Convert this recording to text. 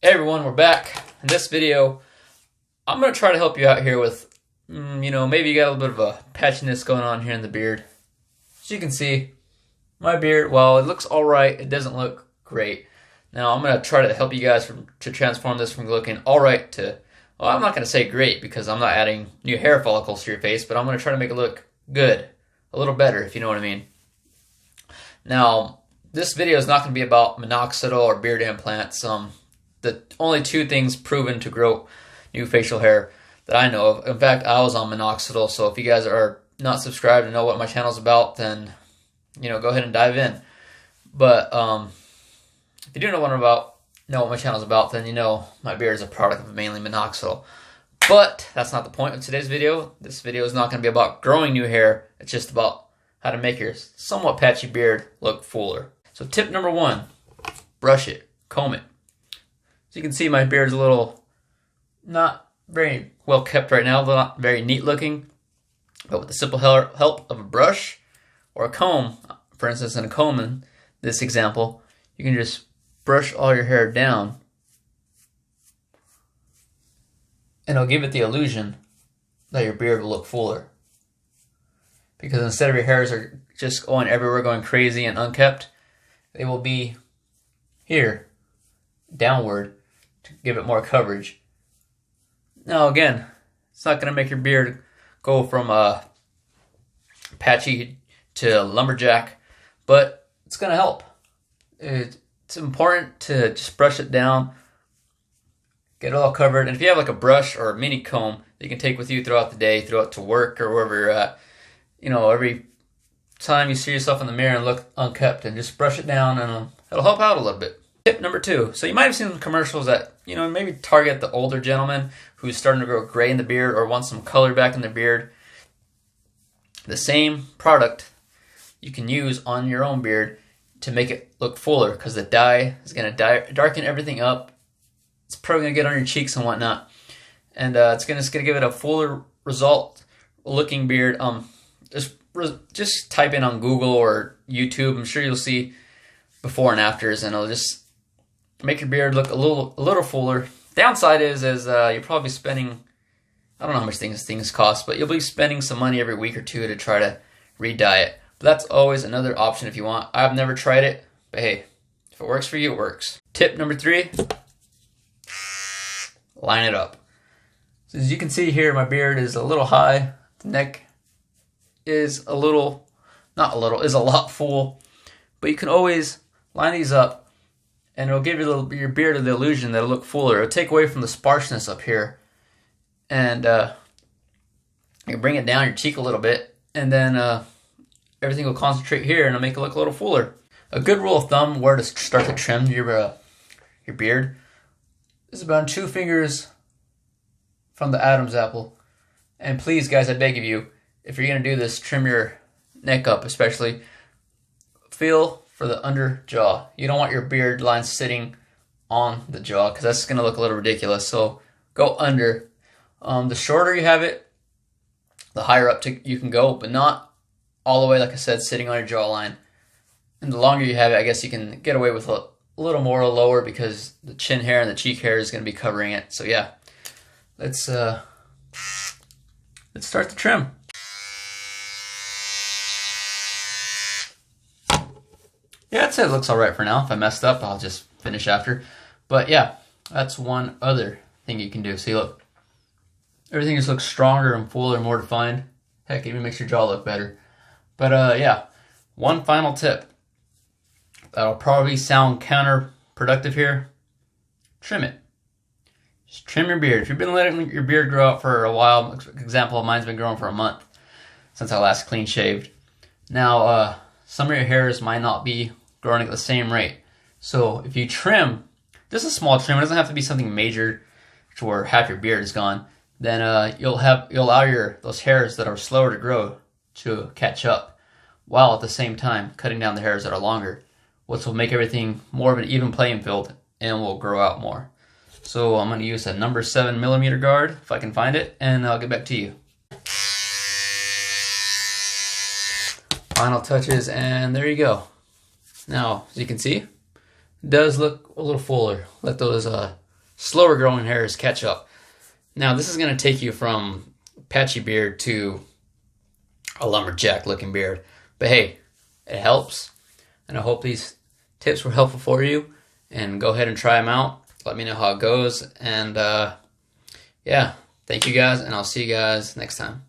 Hey everyone, we're back. In this video, I'm going to try to help you out here with, maybe you got a little bit of a patchiness going on here in the beard. As you can see, my beard, well, it looks alright, it doesn't look great. Now, I'm going to try to help you guys to transform this from looking alright to, well, I'm not going to say great because I'm not adding new hair follicles to your face, but I'm going to try to make it look good, a little better, if you know what I mean. Now, this video is not going to be about minoxidil or beard implants. The only two things proven to grow new facial hair that I know of. In fact, I was on minoxidil, so if you guys are not subscribed and know what my channel's about, then, go ahead and dive in. But if you do know what my channel's about, then you know my beard is a product of mainly minoxidil. But that's not the point of today's video. This video is not going to be about growing new hair. It's just about how to make your somewhat patchy beard look fuller. So tip number one, brush it, comb it. As you can see, my beard's a little not very well kept right now, not very neat looking. But with the simple help of a brush or a comb, for instance, in a comb in this example, you can just brush all your hair down. And it'll give it the illusion that your beard will look fuller. Because instead of your hairs are just going everywhere, going crazy and unkept, they will be here, downward, to give it more coverage. Now again, it's not going to make your beard go from patchy to lumberjack, but it's going to help. It's important to just brush it down, get it all covered. And if you have like a brush or a mini comb that you can take with you throughout the day, throughout to work or wherever you're at, every time you see yourself in the mirror and look unkept, and just brush it down, and it'll help out a little bit. Tip number two. So you might have seen some commercials that, maybe target the older gentleman who's starting to grow gray in the beard or wants some color back in their beard. The same product you can use on your own beard to make it look fuller, because the dye is going to darken everything up. It's probably going to get on your cheeks and whatnot. And it's going to give it a fuller result looking beard. Just type in on Google or YouTube. I'm sure you'll see before and afters, and it'll just make your beard look a little fuller. Downside is you're probably spending, I don't know how much things cost, but you'll be spending some money every week or two to try to re-dye it. But that's always another option if you want. I've never tried it, but hey, if it works for you, it works. Tip number three, line it up. So as you can see here, my beard is a little high. The neck is a lot full, but you can always line these up, and it'll give your beard the illusion that it'll look fuller. It'll take away from the sparseness up here, and you bring it down your cheek a little bit, and then everything will concentrate here, and it'll make it look a little fuller. A good rule of thumb where to start to trim your beard is about 2 fingers from the Adam's apple. And please, guys, I beg of you, if you're going to do this, trim your neck up, especially. Feel for the under jaw. You don't want your beard line sitting on the jaw, because that's going to look a little ridiculous. So go under. The shorter you have it, the higher up you can go, but not all the way, like I said, sitting on your jawline. And the longer you have it, I guess you can get away with a little more lower, because the chin hair and the cheek hair is going to be covering it. So yeah, let's start the trim. Yeah, I'd say it looks alright for now. If I messed up, I'll just finish after. But yeah, that's one other thing you can do. See, look, everything just looks stronger and fuller and more defined. Heck, it even makes your jaw look better. But yeah, one final tip that'll probably sound counterproductive here. Trim it. Just trim your beard. If you've been letting your beard grow out for a while, example, mine's been growing for a month since I last clean shaved. Now, some of your hairs might not be growing at the same rate. So if you trim, just a small trim, it doesn't have to be something major to where half your beard is gone, then you'll allow those hairs that are slower to grow to catch up, while at the same time cutting down the hairs that are longer, which will make everything more of an even playing field and will grow out more. So I'm going to use a number 7mm guard if I can find it, and I'll get back to you. Final touches, and there you go. Now, as you can see, it does look a little fuller. Let those slower growing hairs catch up. Now, this is going to take you from patchy beard to a lumberjack looking beard. But hey, it helps. And I hope these tips were helpful for you. And go ahead and try them out. Let me know how it goes. And yeah, thank you guys. And I'll see you guys next time.